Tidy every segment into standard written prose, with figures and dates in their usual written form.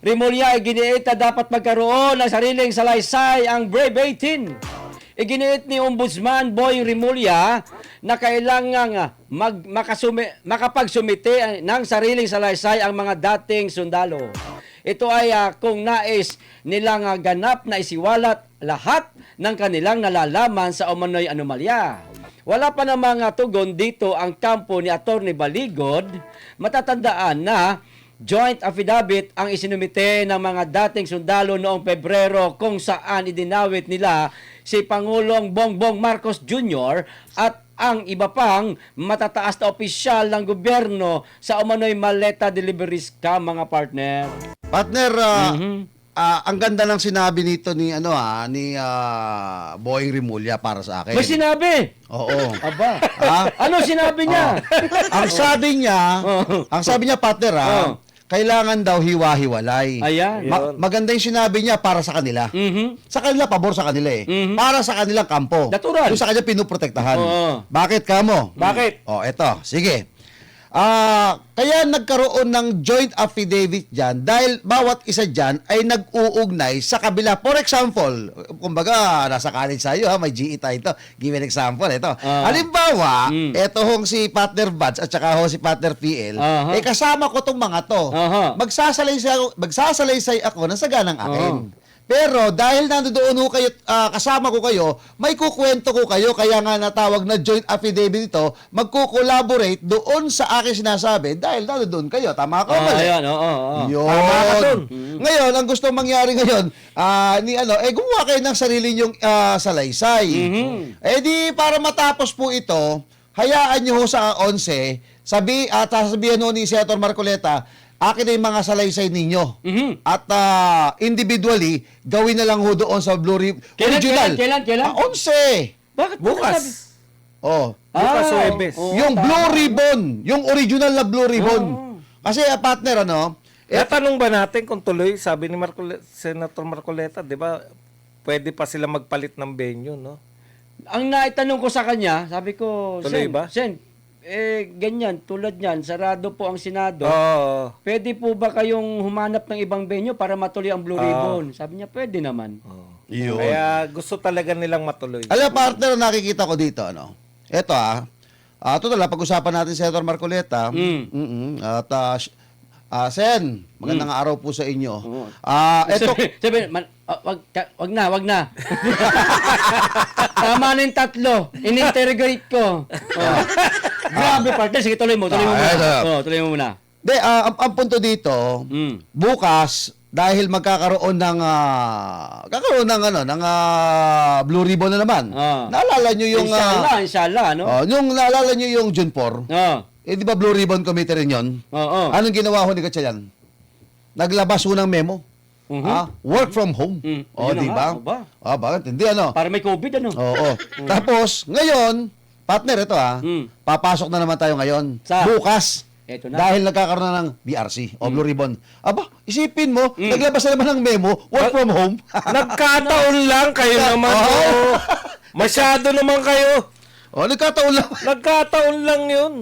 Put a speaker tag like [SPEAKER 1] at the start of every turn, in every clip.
[SPEAKER 1] Rimulya ay giniit na dapat magkaroon ng sariling salaysay ang Brave 18. Iginiit ni Ombudsman Boy Rimulya na kailangang makapagsumite ng sariling salaysay ang mga dating sundalo. Ito ay kung nais nilang ganap na isiwalat lahat ng kanilang nalalaman sa umano'y anomalya. Wala pa namang tugon dito ang kampo ni Atty. Baligod. Matatandaan na joint affidavit ang isinumite ng mga dating sundalo noong Pebrero kung saan idinawit nila si Pangulong Bongbong Marcos Jr. at ang iba pang matataas na opisyal ng gobyerno sa umano'y maleta delivery scam, mga partner.
[SPEAKER 2] Partner, ang ganda ng sinabi nito ni Boying Rimulya para sa akin.
[SPEAKER 1] May sinabi?
[SPEAKER 2] Oo.
[SPEAKER 1] Aba. Ano sinabi niya?
[SPEAKER 2] Ang sabi niya partner, kailangan daw hiwa-hiwalay.
[SPEAKER 1] Ayan.
[SPEAKER 2] Maganda yung sinabi niya para sa kanila. Sa kanila, pabor sa kanila eh. Para sa kanilang kampo.
[SPEAKER 1] Natural.
[SPEAKER 2] Yung sa kanya pinuprotektahan.
[SPEAKER 1] Oo.
[SPEAKER 2] Bakit kamo?
[SPEAKER 1] Bakit?
[SPEAKER 2] Eto. Sige. Kaya nagkaroon ng joint affidavit dyan dahil bawat isa dyan ay nag-uugnay sa kabila. For example, kumbaga, nasa college tayo, may GE tayo ito. Give an example, ito. Halimbawa, ito hong si partner Buds at saka hong si partner PL, kasama ko tong mga to. Magsasalaysay ako ng saganang akin. Pero dahil nandoon ho kayo, kasama ko kayo, may kukwento ko kayo, kaya nga natawag na joint affidavit ito, magko-collaborate doon sa akin sinasabi dahil nandoon kayo. Tama ko ba?
[SPEAKER 1] Ayan,
[SPEAKER 2] Yun. Ngayon, ang gusto mangyari ngayon, gumawa kayo ng sarili nyong salaysay. Di para matapos po ito, hayaan nyo ho sa 11, sasabihan ho ni Senator Marcoleta, akin na yung mga salaysay ninyo. At individually, gawin na lang ho doon sa Blue Ribbon. Original.
[SPEAKER 1] Kailan?
[SPEAKER 2] 11.
[SPEAKER 1] Bakit?
[SPEAKER 3] Bukas.
[SPEAKER 1] Bukas
[SPEAKER 3] o Huwebes.
[SPEAKER 2] Yung Blue Ribbon. Yung original na Blue Ribbon. Kasi partner,
[SPEAKER 3] Natanong ba natin kung tuloy, sabi ni Senator Marcoleta, di ba, pwede pa sila magpalit ng venue, no?
[SPEAKER 1] Ang naitanong ko sa kanya, sabi ko,
[SPEAKER 3] Tuloy ba?
[SPEAKER 1] Sen, ganyan, tulad niyan, sarado po ang Senado.
[SPEAKER 3] Oo.
[SPEAKER 1] Pwede po ba kayong humanap ng ibang venue para matuloy ang Blue Ribbon? Sabi niya, pwede naman.
[SPEAKER 2] Yun.
[SPEAKER 3] Kaya gusto talaga nilang matuloy.
[SPEAKER 2] Alam, partner, nakikita ko dito, Ito, total, pag-usapan natin si Senator Marcoleta. Sen, magandang araw po sa inyo. Ito,
[SPEAKER 1] Sabi, wag na. Tama na yung tatlo. In-interrogate ko. Grabe, partner. Sige, tuloy mo muna. Tuloy mo muna.
[SPEAKER 2] ang punto dito, bukas, dahil magkakaroon ng Blue Ribbon na naman. Naalala nyo yung
[SPEAKER 1] Inshallah, no?
[SPEAKER 2] naalala nyo yung Junpor? Di ba Blue Ribbon Committee rin yun? Anong ginawa ho ni Gatchalian? Naglabas ho ng memo. Work from home. Di ba? Bakit? Hindi,
[SPEAKER 1] Para may COVID, ano?
[SPEAKER 2] Oo. Tapos, ngayon, partner, ito papasok na naman tayo ngayon.
[SPEAKER 1] Sa?
[SPEAKER 2] Bukas.
[SPEAKER 1] Eto na.
[SPEAKER 2] Dahil nagkakaroon na ng BRC o Blue Ribbon. Isipin mo, naglabas na naman ng memo, work from home.
[SPEAKER 3] Nagkataon lang kayo naman. Masyado naman kayo.
[SPEAKER 2] Nagkataon lang.
[SPEAKER 3] Nagkataon lang yun.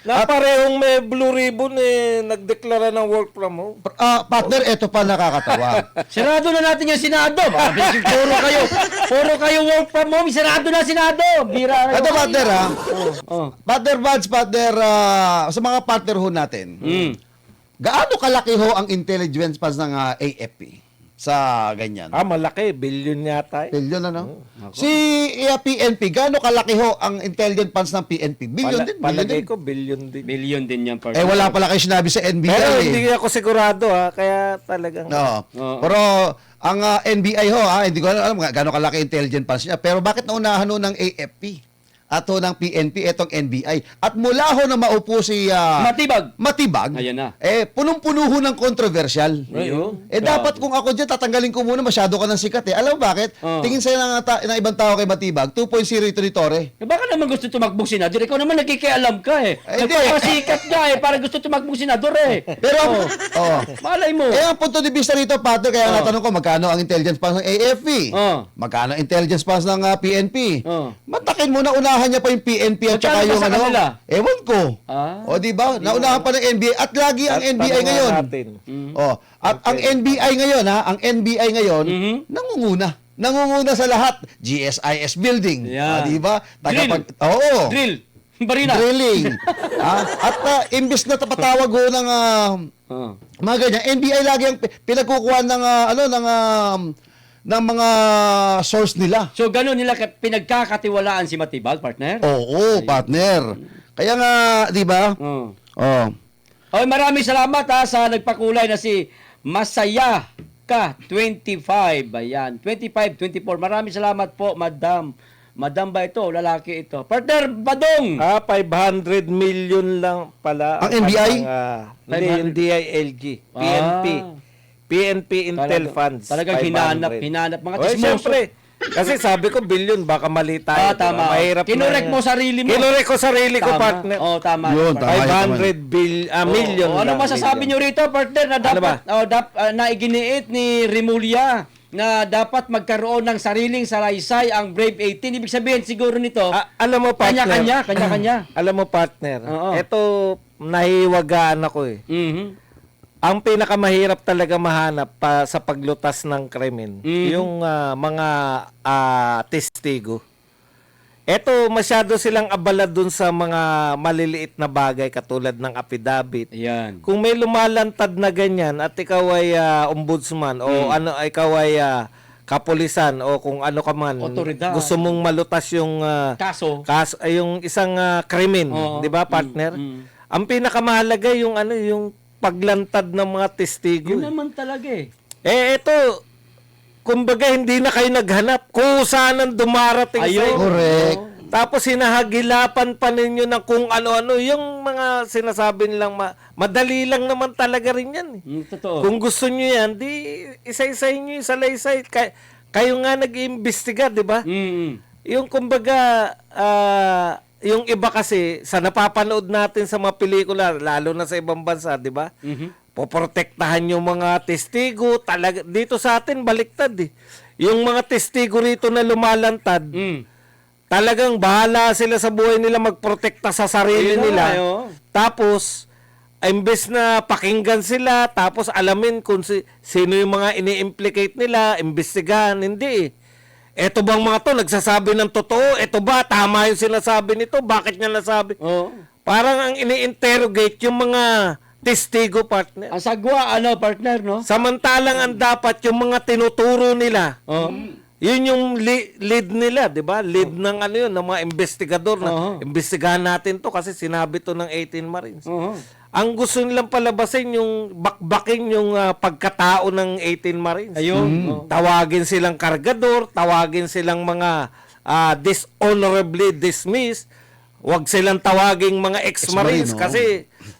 [SPEAKER 3] Na parehong may Blue Ribbon, nagdeklara ng work from home.
[SPEAKER 2] Partner, ito pa nakakatawa.
[SPEAKER 1] Sarado na natin yung Senado. Puro kayo work from home. Sarado na Senado. Bira.
[SPEAKER 2] Ito, partner, Partner Buds, partner, sa mga partner ho natin, gaano kalaki ho ang intelligence funds ng AFP sa ganyan?
[SPEAKER 3] Malaki. Billion yata.
[SPEAKER 2] Billion, Si PNP, gaano kalaki ho ang intelligence funds ng PNP? Billion din.
[SPEAKER 3] Palagay ko, billion din.
[SPEAKER 1] Billion din yan, partner.
[SPEAKER 2] Wala pala kayo sinabi sa NBI.
[SPEAKER 3] Pero hindi ako sigurado, kaya talagang...
[SPEAKER 2] Pero ang NBI ho, hindi ko alam gaano kalaki intelligence funds niya. Pero bakit naunahan ho ng AFP? At ho ng PNP, itong NBI. At mula ho na maupo si... Matibag.
[SPEAKER 1] Ayan na.
[SPEAKER 2] Punong-puno ho ng controversial.
[SPEAKER 1] Ayun.
[SPEAKER 2] Dapat kung ako dyan, tatanggalin ko muna, masyado ka ng sikat. Alam mo bakit? Tingin sa'yo ng ibang tao kay Matibag, 2.0 ito ni Torre.
[SPEAKER 1] Baka naman gusto tumakbong senador. Ikaw naman nagkikialam ka Nagpapasikat ka para gusto tumakbong senador
[SPEAKER 2] Pero,
[SPEAKER 1] malay mo.
[SPEAKER 2] ang punto de vista rito, partner, kaya natanong ko, magkano ang intelligence funds ng AFP? Magkano ang intelligence funds ng PNP? Matakin mo na unahan naunahan niya pa yung PNP at saka
[SPEAKER 1] Magkano
[SPEAKER 2] yung
[SPEAKER 1] ba sa
[SPEAKER 2] ano.
[SPEAKER 1] kanila?
[SPEAKER 2] Ewan ko.
[SPEAKER 1] Ah.
[SPEAKER 2] O di ba? Naunahan pa ng NBI at lagi ang
[SPEAKER 3] At
[SPEAKER 2] NBI
[SPEAKER 3] tanungan
[SPEAKER 2] ngayon.
[SPEAKER 3] natin.
[SPEAKER 2] Oh, at ang NBI ngayon ang NBI ngayon nangunguna. Nangunguna sa lahat. GSIS building.
[SPEAKER 1] Yan.
[SPEAKER 2] Di ba?
[SPEAKER 1] Drill.
[SPEAKER 2] Oo.
[SPEAKER 1] Drill. Barina.
[SPEAKER 2] Drilling. At imbes na tapatawag ho ng
[SPEAKER 1] Oh.
[SPEAKER 2] mga ganyan, NBI lagi ang pinagkukuha ng ng mga source nila.
[SPEAKER 1] So, gano'n nila pinagkakatiwalaan si Matibag, partner?
[SPEAKER 2] Oo, partner. Kaya nga, di ba?
[SPEAKER 1] Oh.
[SPEAKER 2] Oh.
[SPEAKER 1] Okay, maraming salamat sa nagpakulay na si Masaya Ka 25. Ayan, 25, 24. Maraming salamat po, madam. Madam ba ito? Lalaki ito. Partner Badong!
[SPEAKER 3] 500 million lang pala.
[SPEAKER 2] Ang NBI?
[SPEAKER 3] Hindi, yung DILG. PNP. PNP Intel Funds.
[SPEAKER 1] Talagang
[SPEAKER 3] 500.
[SPEAKER 1] hinanap mga
[SPEAKER 3] Oy,
[SPEAKER 1] chismoso.
[SPEAKER 3] syempre. Kasi sabi ko billion, baka mali tayo.
[SPEAKER 1] Tama.
[SPEAKER 3] Mahirap
[SPEAKER 1] Kinorek mo sarili mo.
[SPEAKER 3] Kinorek ko sarili ko, partner.
[SPEAKER 1] Oh, tama.
[SPEAKER 2] Yun, tama.
[SPEAKER 3] 500 million
[SPEAKER 1] Ano
[SPEAKER 3] lang,
[SPEAKER 1] masasabi
[SPEAKER 3] million.
[SPEAKER 1] nyo rito, partner, na
[SPEAKER 3] Ano
[SPEAKER 1] dapat, na iginiit ni Rimulya na dapat magkaroon ng sariling salaysay ang Brave 18. Ibig sabihin siguro nito,
[SPEAKER 3] Alam mo, partner.
[SPEAKER 1] kanya-kanya.
[SPEAKER 3] Alam mo, partner.
[SPEAKER 1] Oo.
[SPEAKER 3] Ito, nahiwagaan ako eh.
[SPEAKER 1] Mhm.
[SPEAKER 3] Ang pinakamahirap talaga mahanap sa paglutas ng krimen, yung mga testigo. Eto, masyado silang abala dun sa mga maliliit na bagay katulad ng affidavit.
[SPEAKER 1] Ayan.
[SPEAKER 3] Kung may lumalantad na ganyan at ikaw ay ombudsman o ikaw ay kapulisan o kung ano ka man,
[SPEAKER 1] Otoridad.
[SPEAKER 3] gusto mong malutas yung
[SPEAKER 1] Kaso.
[SPEAKER 3] yung isang krimen,
[SPEAKER 1] Oo.
[SPEAKER 3] 'di ba, partner? Ang pinakamahalaga yung yung paglantad ng mga testigo.
[SPEAKER 1] Yun naman talaga eh.
[SPEAKER 3] Ito, kumbaga hindi na kayo naghanap kung saan ang dumarating sa
[SPEAKER 1] Ayun.
[SPEAKER 3] inyo.
[SPEAKER 2] Correct.
[SPEAKER 3] Tapos hinahagilapan pa ninyo ng kung ano-ano. Yung mga sinasabi nilang madali lang naman talaga rin yan.
[SPEAKER 1] Totoo.
[SPEAKER 3] Kung gusto nyo yan, di isa-isay nyo yung salaysay. Kayo nga nag-iimbestiga, di ba? Yung kumbaga, yung iba kasi, sa napapanood natin sa mga pelikula, lalo na sa ibang bansa, di ba? Poprotektahan yung mga testigo. Talaga, dito sa atin, baliktad eh. Yung mga testigo rito na lumalantad, talagang bahala sila sa buhay nila magprotekta sa sarili
[SPEAKER 1] Ayun na
[SPEAKER 3] nila.
[SPEAKER 1] nga, oh.
[SPEAKER 3] Tapos, imbes na pakinggan sila, tapos alamin kung sino yung mga ini-implicate nila, imbestigahan, hindi eh. Eto bang mga to, nagsasabi ng totoo? Eto ba, tama yung sinasabi nito? Bakit niya nasabi?
[SPEAKER 1] Oo.
[SPEAKER 3] Parang ang ini-interrogate yung mga testigo, partner.
[SPEAKER 1] Ang sagwa, partner, no?
[SPEAKER 3] Samantalang ang dapat yung mga tinuturo nila,
[SPEAKER 1] Oo.
[SPEAKER 3] yun yung lead nila, di ba? Lead ng yun, ng mga investigador na imbestigahan natin to kasi sinabi to ng 18 Marines.
[SPEAKER 1] Oo.
[SPEAKER 3] Ang gusto nilang palabasin yung bakbaking yung pagkatao ng 18 Marines.
[SPEAKER 1] Ayun.
[SPEAKER 3] Tawagin silang kargador, tawagin silang mga dishonorably dismissed. Huwag silang tawaging mga ex-Marines
[SPEAKER 2] Ex-Marine,
[SPEAKER 3] kasi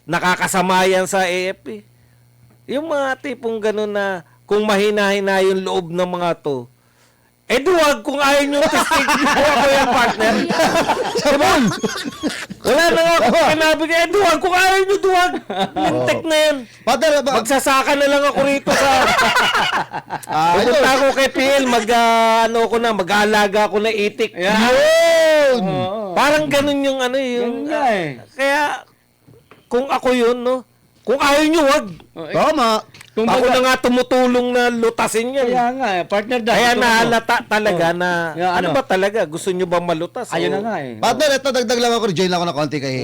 [SPEAKER 3] nakakasama yan sa AFP. Yung mga tipong gano'n na kung mahina-hina yung loob ng mga to, duwag kung ayaw nyo testigo ako yung partner.
[SPEAKER 2] Sabon!
[SPEAKER 3] Wala na nga ako kinabig. Duwag kung ayaw nyo, duwag. Lintek na yan.
[SPEAKER 2] Partner,
[SPEAKER 3] Magsasaka na lang ako rito sa... Pupunta ako kay PL, mag-aalaga ako na itik.
[SPEAKER 2] yun!
[SPEAKER 3] Parang ganun yung yung...
[SPEAKER 1] Ganun nga eh.
[SPEAKER 3] Kaya, kung ako yun, no? Kung ayaw nyo, wag.
[SPEAKER 2] Tama.
[SPEAKER 1] Kung
[SPEAKER 3] Ako na nga tumutulong na lutasin yan.
[SPEAKER 1] Kaya nga, partner dahil.
[SPEAKER 3] Kaya nahalata talaga na,
[SPEAKER 1] Yeah,
[SPEAKER 3] ano ba talaga? Gusto nyo ba malutas?
[SPEAKER 1] Ayun
[SPEAKER 3] O-
[SPEAKER 1] na nga eh.
[SPEAKER 2] Partner, ito dagdag lang ako, join lang ako ng konti kay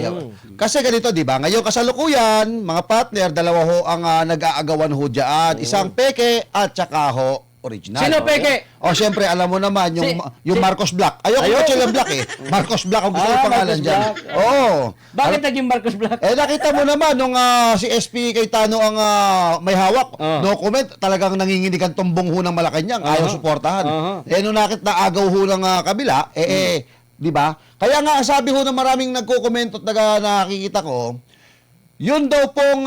[SPEAKER 2] Kasi ganito, di ba? Ngayon kasalukuyan, mga partner, dalawa ho ang nag-aagawan ho dyan. Isang peke at saka ho original.
[SPEAKER 1] Sino peke?
[SPEAKER 2] O syempre, alam mo naman, yung Marcos Black. Ayoko
[SPEAKER 1] Ayun.
[SPEAKER 2] yung Black eh. Marcos Black ang gusto yung pangalan
[SPEAKER 1] Marcos
[SPEAKER 2] dyan.
[SPEAKER 1] Black.
[SPEAKER 2] Oo.
[SPEAKER 1] Bakit naging Marcos Black?
[SPEAKER 2] Nakita mo naman nung si SP Cayetano ang may hawak, no comment, talagang nanginginig ang tumbong ho ng Malacanang, ayaw suportahan. Nung nakita agaw ho ng kabila, di ba? Kaya nga sabi ho ng maraming nagko-comment at nakikita ko, yun daw pong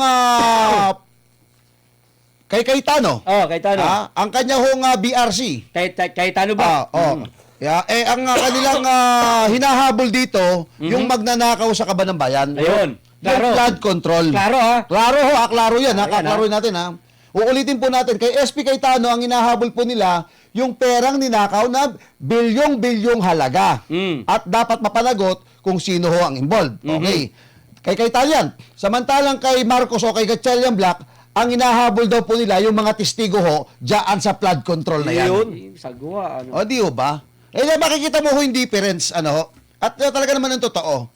[SPEAKER 2] kay Cayetano.
[SPEAKER 1] Cayetano.
[SPEAKER 2] Ang kanya hong BRC.
[SPEAKER 1] Cayetano ba?
[SPEAKER 2] Ang kanilang hinahabol dito, yung magnanakaw sa kaban ng bayan.
[SPEAKER 1] Ayun.
[SPEAKER 2] Yung
[SPEAKER 1] Klaro.
[SPEAKER 2] flood control.
[SPEAKER 1] Klaro ha?
[SPEAKER 2] Klaro ho, klaro yan.
[SPEAKER 1] Ayan,
[SPEAKER 2] Kaklaro natin ha. Uulitin po natin, kay SP Cayetano, ang hinahabol po nila, yung perang ninakaw na bilyong-bilyong halaga. At dapat mapanagot kung sino ho ang involved. Okay. Kay Talian. Samantalang kay Marcos o kay Gatchalian Black, ang inahabol daw po nila yung mga testigo ho diyan sa flood control na yan.
[SPEAKER 1] Sagwa, ano.
[SPEAKER 2] O di ho ba? Eh makikita mo ho yung difference, ano ho? At talaga naman ang totoo.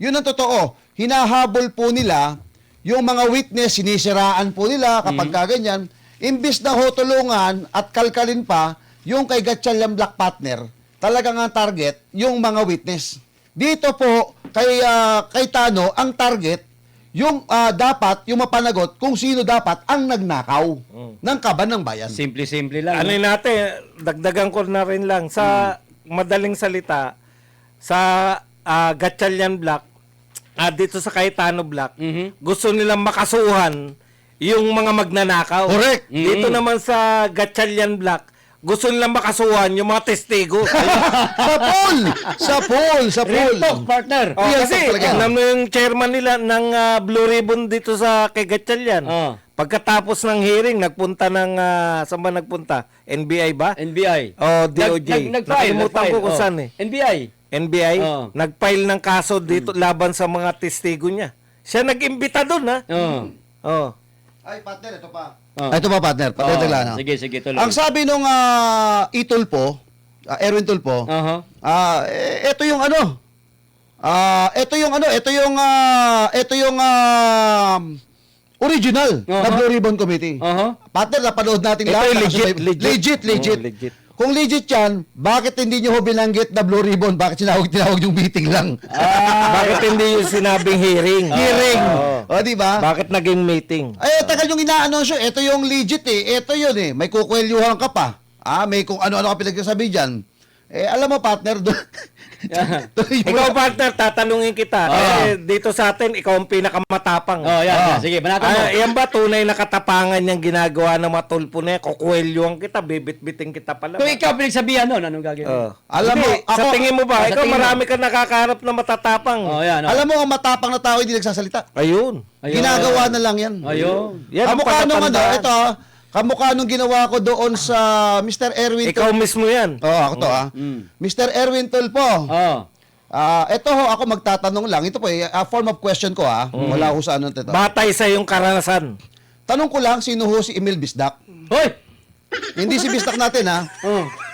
[SPEAKER 2] Yun ang totoo. Hinahabol po nila yung mga witness, sinisiraan po nila kapag kaganyan. Imbis na ho tulungan at kalkalin pa yung kay Gatchalian Black partner, talagang ang target yung mga witness. Dito po kay Tano, ang target yung dapat yung mapanagot kung sino dapat ang nagnakaw ng kaban ng bayan.
[SPEAKER 1] Simple-simple lang.
[SPEAKER 3] Ano natin, dagdagan ko na rin lang sa madaling salita sa Gatchalian Black dito sa Cayetano Black, gusto nilang makasuhan yung mga magnanakaw.
[SPEAKER 2] Correct.
[SPEAKER 3] Dito naman sa Gatchalian Black, gusto nilang makasuhan yung mga testigo.
[SPEAKER 2] Sa pool.
[SPEAKER 1] Real talk, partner.
[SPEAKER 2] Real
[SPEAKER 3] Kasi
[SPEAKER 2] talk talaga.
[SPEAKER 3] alam mo yung chairman nila ng Blue Ribbon dito sa kay Gatchalian. Pagkatapos ng hearing, nagpunta ng saan ba nagpunta? NBI ba?
[SPEAKER 1] NBI.
[SPEAKER 3] O DOJ. Nakalimutan ko kung saan eh.
[SPEAKER 1] NBI.
[SPEAKER 3] NBI, nag-file ng kaso dito laban sa mga testigo niya. Siya nag-imbita doon, ha? Oh.
[SPEAKER 2] Ay, partner, ito pa. Ito pa, partner. Partner, lang.
[SPEAKER 1] Sige, tuloy.
[SPEAKER 2] Ang sabi nung Itulpo, Erwin Tulpo, ito yung ano, ito yung original na Blue Ribbon Committee. Partner, napanood natin
[SPEAKER 3] Ito
[SPEAKER 2] lahat.
[SPEAKER 3] yung
[SPEAKER 2] Legit.
[SPEAKER 3] Legit.
[SPEAKER 2] Kung legit yan, bakit hindi nyo ho binanggit na Blue Ribbon? Bakit tinawag yung meeting lang?
[SPEAKER 3] Bakit hindi yung sinabing hearing?
[SPEAKER 2] Hearing. O, di ba?
[SPEAKER 3] Bakit naging meeting?
[SPEAKER 2] Ay, tagal yung ina-announce ito yung legit eh. Ito yun eh. May kukwelyuhan ka pa. May kung ano-ano ka pinagsasabi dyan. Alam mo, partner,
[SPEAKER 3] Ikaw, partner, tatanungin kita. Dito sa atin, ikaw ang pinakamatapang.
[SPEAKER 1] Yan. Sige, banatan mo.
[SPEAKER 3] Yan ba tunay na katapangan niyang ginagawa ng mga tulpo na yan? Kukwelyuhan kita, bibit-biting kita pala.
[SPEAKER 1] Kung ikaw pinagsabihan nun, anong gagawin?
[SPEAKER 2] Alam mo,
[SPEAKER 3] Hindi, sa tingin mo ba,
[SPEAKER 1] sa
[SPEAKER 3] ikaw
[SPEAKER 1] tingin mo.
[SPEAKER 3] marami ka nakakaharap na matatapang.
[SPEAKER 1] Yan.
[SPEAKER 2] alam mo, ang matapang na tao hindi nagsasalita.
[SPEAKER 3] Ayun.
[SPEAKER 2] Ginagawa na lang yan.
[SPEAKER 1] Ayun.
[SPEAKER 3] Yan ang
[SPEAKER 2] Kamukha nung
[SPEAKER 3] palatandaan.
[SPEAKER 2] ito kamukha nung ginawa ko doon sa Mr. Erwin
[SPEAKER 3] Ikaw mismo yan.
[SPEAKER 2] ako to Mr. Erwin Tulpo. Ito ho, ako magtatanong lang. Ito po form of question ko Wala ko sa ano ito.
[SPEAKER 3] Batay sa iyong karanasan.
[SPEAKER 2] Tanong ko lang, sino ho si Emil Bisdak?
[SPEAKER 1] Hoy!
[SPEAKER 2] Hindi si Bisdak natin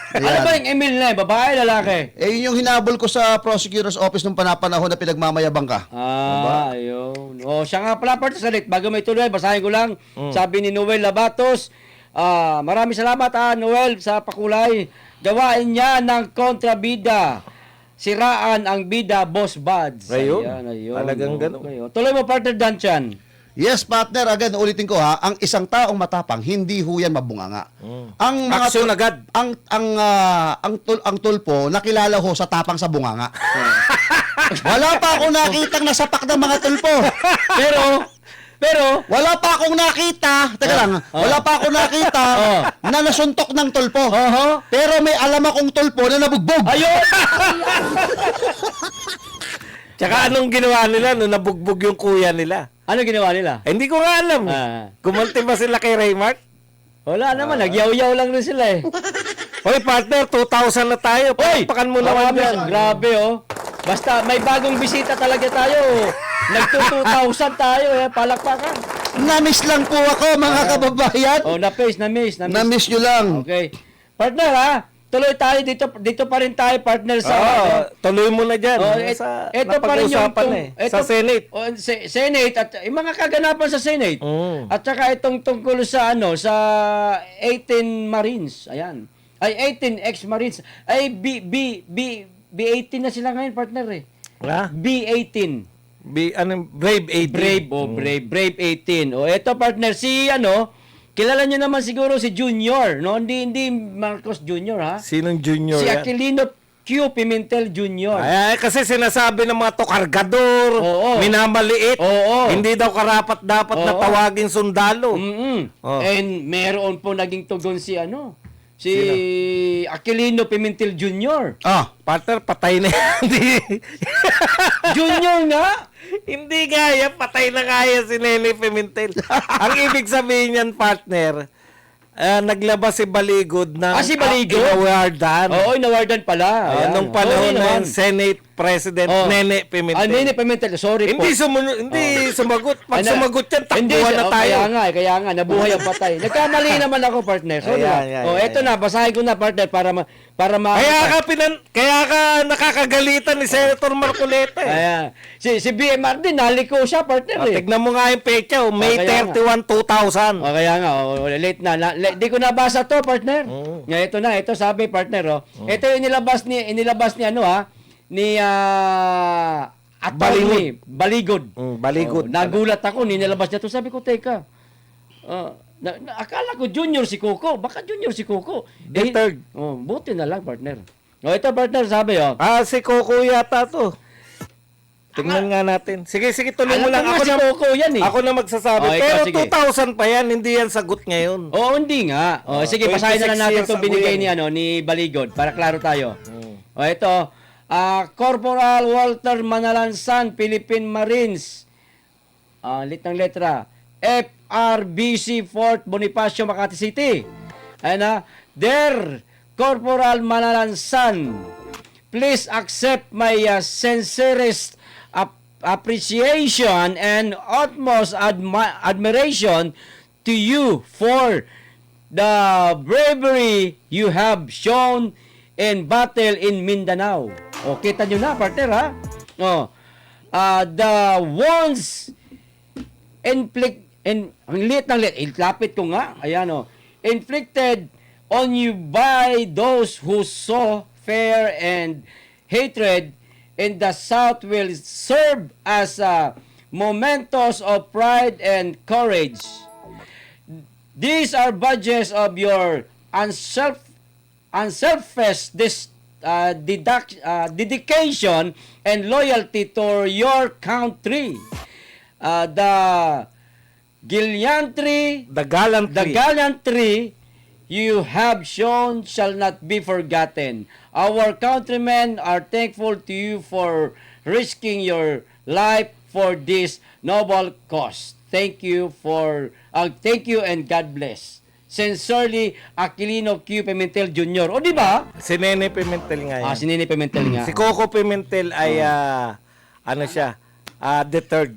[SPEAKER 1] Ano ba yung Emil na yun? Babae, lalaki?
[SPEAKER 2] Yun yung hinabol ko sa prosecutor's office nung panapanahon na pinagmamayabang ka.
[SPEAKER 1] Ayun. Siya nga pala, part sa bago may tuloy, basahin ko lang. Sabi ni Noel Labatos, maraming salamat Noel sa pakulay. Gawain niya ng kontrabida. Siraan ang bida, Boss Buds.
[SPEAKER 3] Ayun.
[SPEAKER 1] Ayun.
[SPEAKER 3] Talagang ganun.
[SPEAKER 1] Okay. Tuloy mo, partner Danchan.
[SPEAKER 2] Yes, partner, again, ulitin ko ang isang taong matapang, hindi ho yan mabunganga. Ang mga
[SPEAKER 3] Aksyon agad.
[SPEAKER 2] ang tulpo nakilala ho sa tapang sa bunganga. Wala pa akong nakitang nasapak ng mga tulpo.
[SPEAKER 1] Pero,
[SPEAKER 2] Wala pa akong nakita, wala pa akong nakita na nasuntok ng tulpo. Pero may alam akong tulpo na nabugbog.
[SPEAKER 1] ayun!
[SPEAKER 3] Tsaka anong ginawa nila nung nabugbog yung kuya nila?
[SPEAKER 1] Ano ginawa nila?
[SPEAKER 3] Hindi ko nga alam. Kumanti ba sila kay Raymark?
[SPEAKER 1] Wala naman, nagyaw-yaw lang rin sila eh.
[SPEAKER 3] Hoy, partner, 2,000 na tayo. Palakpakan mo naman
[SPEAKER 1] Marami,
[SPEAKER 3] yan.
[SPEAKER 1] grabe Basta may bagong bisita talaga tayo. Nagto-2,000 tayo palakpakan.
[SPEAKER 2] Na-miss lang po ako, mga kababayan.
[SPEAKER 1] Na-miss.
[SPEAKER 2] Na-miss nyo lang.
[SPEAKER 1] Okay. Partner tuloy tayo dito pa rin tayo partner sa
[SPEAKER 3] Tuloy mo na dyan.
[SPEAKER 1] ito pa rin yung
[SPEAKER 3] sa Senate.
[SPEAKER 1] Senate at yung mga kaganapan sa Senate. At saka itong tungkol sa sa 18 Marines. Ayan. Ay 18 ex-Marines. Ay B18 na sila ngayon partner eh. B18.
[SPEAKER 3] Brave 18.
[SPEAKER 1] Brave 18. Ito partner si kilala niyo naman siguro si Junior, no? Hindi Marcos Junior, ha?
[SPEAKER 3] Sinong junior
[SPEAKER 1] Si
[SPEAKER 3] yan?
[SPEAKER 1] Aquilino Q. Pimentel Junior.
[SPEAKER 3] Ay, kasi sinasabi ng mga tokargador, minamaliit, hindi daw karapat-dapat na tawagin sundalo.
[SPEAKER 1] And meron po naging tugon si si Aquilino Pimentel Junior.
[SPEAKER 3] Partner, patay na yan.
[SPEAKER 1] Junior nga?
[SPEAKER 3] Hindi gaya, patay na kaya si Nene Pimentel. Ang ibig sabihin niyan, partner, naglabas si Baligod ng
[SPEAKER 1] Si Baligod?
[SPEAKER 3] inawardan.
[SPEAKER 1] Oo, inawardan pala. Ayan.
[SPEAKER 3] Nung panahon
[SPEAKER 1] Oo,
[SPEAKER 3] ng
[SPEAKER 1] naman.
[SPEAKER 3] Senate President
[SPEAKER 1] Oh.
[SPEAKER 3] Nene Pimentel.
[SPEAKER 1] Nene Pimentel, sorry po.
[SPEAKER 3] Hindi sumagot. Pag
[SPEAKER 1] Ano?
[SPEAKER 3] sumagot yan,
[SPEAKER 1] Hindi,
[SPEAKER 3] takbuhan na tayo.
[SPEAKER 1] Kaya nga, nabuhay ang patay. Nagkamali naman ako, partner. Sorry. Eto na, basahin ko na, partner, para
[SPEAKER 3] Kaya ka nakakagalitan ni Senator Marcoleta.
[SPEAKER 1] Ayan. Si BMR din, naliko siya, partner.
[SPEAKER 3] Tignan mo nga yung pecha, May
[SPEAKER 1] kaya
[SPEAKER 3] 31, 2000.
[SPEAKER 1] Kaya nga, late na. Di ko nabasa to, partner. Nga, ito sabi, partner. Ito yung inilabas ni Atty. Baligod.
[SPEAKER 3] Baligod.
[SPEAKER 1] Nagulat ako, nilabas niya to. Sabi ko, teka, akala ko junior si Coco. Baka junior si Coco.
[SPEAKER 3] The third.
[SPEAKER 1] Buti na lang, partner. Ito, partner, sabi,
[SPEAKER 3] Si Coco yata to. Tingnan nga natin. Sige, tuloy mo lang.
[SPEAKER 1] Ako si Coco yan eh.
[SPEAKER 3] Ako na magsasabi.
[SPEAKER 1] Ikaw,
[SPEAKER 3] Pero
[SPEAKER 1] sige.
[SPEAKER 3] 2,000 pa yan, hindi yan sagot ngayon.
[SPEAKER 1] Oo, hindi nga. Sige, basahin na lang
[SPEAKER 3] 26
[SPEAKER 1] natin
[SPEAKER 3] years
[SPEAKER 1] itong
[SPEAKER 3] ago
[SPEAKER 1] binigay
[SPEAKER 3] yan.
[SPEAKER 1] ni Baligod para klaro tayo. Ito, Corporal Walter Manalansan, Philippine Marines. Lit ng letra. FRBC Fort Bonifacio, Makati City. Dear Corporal Manalansan, please accept my sincerest appreciation and utmost admiration to you for the bravery you have shown in battle in Mindanao. Kita nyo na, partner, ha? The wounds ang liit ng liit. Ilapit ko nga. Ayan, inflicted on you by those who saw fear and hatred in the South will serve as mementos of pride and courage. These are badges of your unselfish dedication and loyalty to your country. The gallantry you have shown shall not be forgotten. Our countrymen are thankful to you for risking your life for this noble cause. Thank you and God bless. Sincerely, Aquilino Q. Pimentel Jr. O, di ba?
[SPEAKER 3] Si Nene Pimentel nga yan.
[SPEAKER 1] Si Nene Pimentel nga.
[SPEAKER 3] Si Coco Pimentel ay, the third.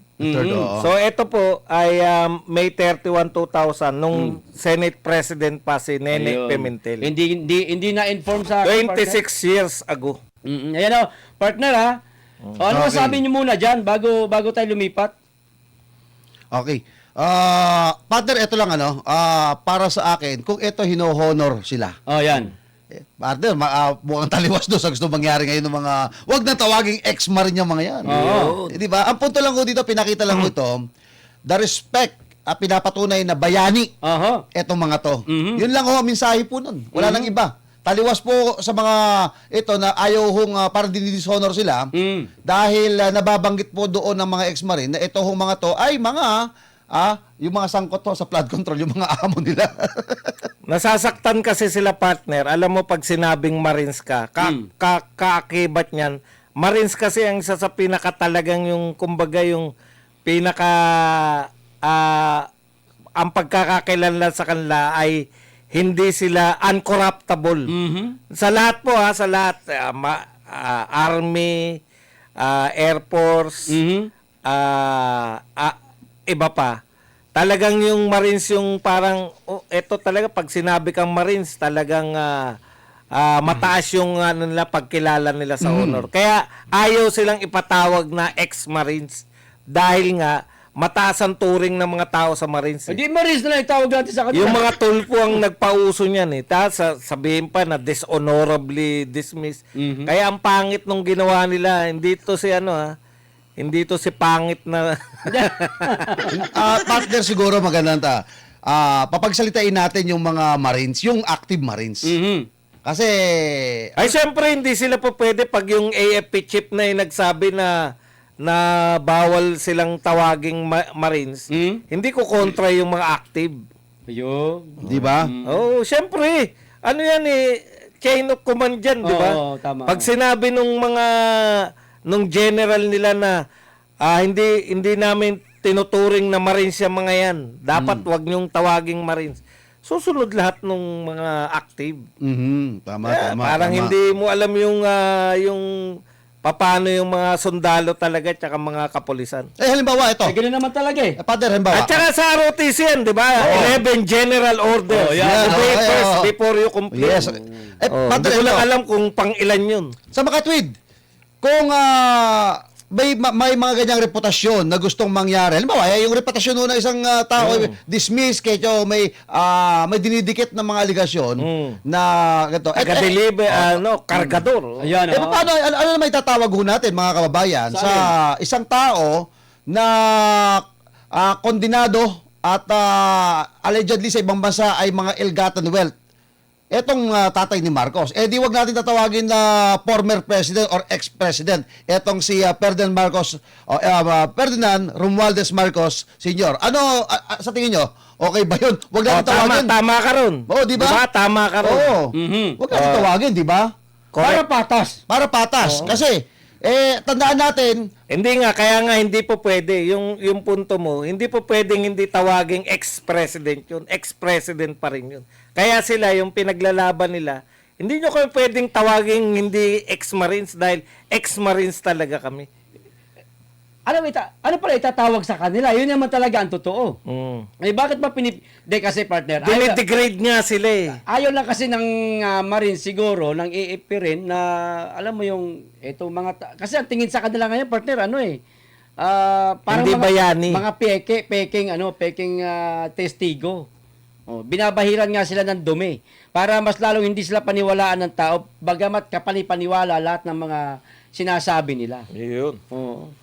[SPEAKER 3] So, ito po ay May 31, 2000 nung Senate President pa si Nene
[SPEAKER 1] Ayun.
[SPEAKER 3] Pimentel.
[SPEAKER 1] Hindi na-inform sa akin,
[SPEAKER 3] 26 years ago.
[SPEAKER 1] Ayan partner, ha? Ano
[SPEAKER 2] Okay.
[SPEAKER 1] masabi niyo muna dyan bago tayo lumipat?
[SPEAKER 2] Okay. Partner, ito lang para sa akin, kung ito hino-honor sila.
[SPEAKER 1] Yan.
[SPEAKER 2] Partner, mukhang taliwas doon sa gusto mangyari ngayon ng mga, wag na tawaging ex-marine yung mga yan.
[SPEAKER 1] Oo.
[SPEAKER 2] Di ba? Ang punto lang ko dito, pinakita lang ko ito, the respect pinapatunay na bayani etong mga to. Yun lang mensahe po nun. Wala nang iba. Taliwas po sa mga ito na ayaw parang dinidishonor sila dahil nababanggit po doon ng mga ex-marine na ito mga to ay mga yung mga sangkot sa flood control, yung mga amo nila.
[SPEAKER 3] Nasasaktan kasi sila, partner. Alam mo, pag sinabing Marines ka, kaakibat niyan, Marines kasi ang isa sa pinakatalagang yung, kumbaga, yung pinaka, ang pagkakakilanlan sa kanila ay hindi sila uncorruptible. Sa lahat po, sa lahat, Army, Air Force, iba pa. Talagang yung Marines yung parang, eto talaga, pag sinabi kang Marines, talagang mataas yung nila, pagkilala nila sa honor. Kaya ayaw silang ipatawag na ex-Marines dahil nga mataas ang turing ng mga tao sa Marines.
[SPEAKER 1] Hindi Marines na lang itawag natin sa kanila.
[SPEAKER 3] Yung mga tulpo ang nagpauso niyan eh. Tapos sabihin pa na dishonorably dismissed. Kaya ang pangit nung ginawa nila, hindi to si hindi to si pangit na
[SPEAKER 2] Partner, siguro maganda papagsalitain natin yung mga Marines, yung active Marines. Kasi
[SPEAKER 3] ay syempre hindi sila po pwede pag yung AFP chief na yung nagsabi na bawal silang tawaging Marines. Hindi ko kontra yung mga active.
[SPEAKER 1] Ayun.
[SPEAKER 2] di ba?
[SPEAKER 3] Oh, syempre. Ano yan chain of command dyan, di ba?
[SPEAKER 1] Oo, tama.
[SPEAKER 3] Pag sinabi nung general nila na hindi namin tinuturing na Marines yung mga yan. Dapat wag niyong tawaging Marines. susunod lahat ng mga active.
[SPEAKER 2] Tama,
[SPEAKER 3] Eh,
[SPEAKER 2] tama.
[SPEAKER 3] parang
[SPEAKER 2] tama.
[SPEAKER 3] hindi mo alam yung paano yung mga sundalo talaga tsaka mga kapulisan.
[SPEAKER 2] Halimbawa, ito.
[SPEAKER 1] Eh, ganun naman talaga eh.
[SPEAKER 2] Father, halimbawa.
[SPEAKER 3] At saka sa ROTC yan, di ba? 11 general orders.
[SPEAKER 1] Oh, yan.
[SPEAKER 3] Obey
[SPEAKER 2] Okay,
[SPEAKER 3] first
[SPEAKER 2] oh.
[SPEAKER 3] before you complete.
[SPEAKER 2] Yes.
[SPEAKER 3] Oh,
[SPEAKER 2] Father,
[SPEAKER 3] hindi ko lang
[SPEAKER 2] ito.
[SPEAKER 3] alam kung pang ilan yun.
[SPEAKER 2] Sa makatwid, kung may mga ganyang reputasyon na gustong mangyari. Halimbawa, yung reputasyon ng isang tao dismiss kahit may dinidikit na mga aligasyon na ganito.
[SPEAKER 3] Taga-deliver, kargador.
[SPEAKER 1] Ayan,
[SPEAKER 2] Paano, ano na may tatawag ho natin mga kababayan
[SPEAKER 1] Sa
[SPEAKER 2] sa isang tao na kondinado at allegedly sa ibang bansa ay mga ill-gotten wealth? Etong tatay ni Marcos. Di wag natin tatawagin na former president or ex-president. Etong si Ferdinand Marcos, Ferdinand Romualdez Marcos Sr. Ano, sa tingin nyo, okay ba yun? Wag natin tawagin.
[SPEAKER 3] Tama ka ron.
[SPEAKER 2] Oo, di ba?
[SPEAKER 3] Diba? Tama ka ron.
[SPEAKER 2] Oo.
[SPEAKER 1] Mhm.
[SPEAKER 2] Wag natin tawagin, di ba?
[SPEAKER 1] Para patas.
[SPEAKER 2] Para patas. Kasi, tandaan natin,
[SPEAKER 3] Hindi nga, kaya nga hindi po pwede. Yung punto mo, hindi po pwedeng hindi tawaging ex-president yun. Ex-president pa rin yun. Kaya sila, yung pinaglalaban nila, hindi nyo kami pwedeng tawaging hindi ex-marines dahil ex-marines talaga kami.
[SPEAKER 1] Ano pala itatawag sa kanila? Yun naman talaga ang totoo. Eh, bakit ba Di kasi partner.
[SPEAKER 3] Dinidegrade nga sila eh.
[SPEAKER 1] Ayaw lang kasi ng Marine siguro, ng AFP rin na alam mo yung ito kasi ang tingin sa kanila ngayon partner parang
[SPEAKER 3] Hindi bayani.
[SPEAKER 1] mga peking testigo. Binabahiran nga sila ng dumi para mas lalong hindi sila paniwalaan ng tao bagamat kapani-paniwala lahat ng mga sinasabi nila.
[SPEAKER 3] Yun.
[SPEAKER 1] Oo.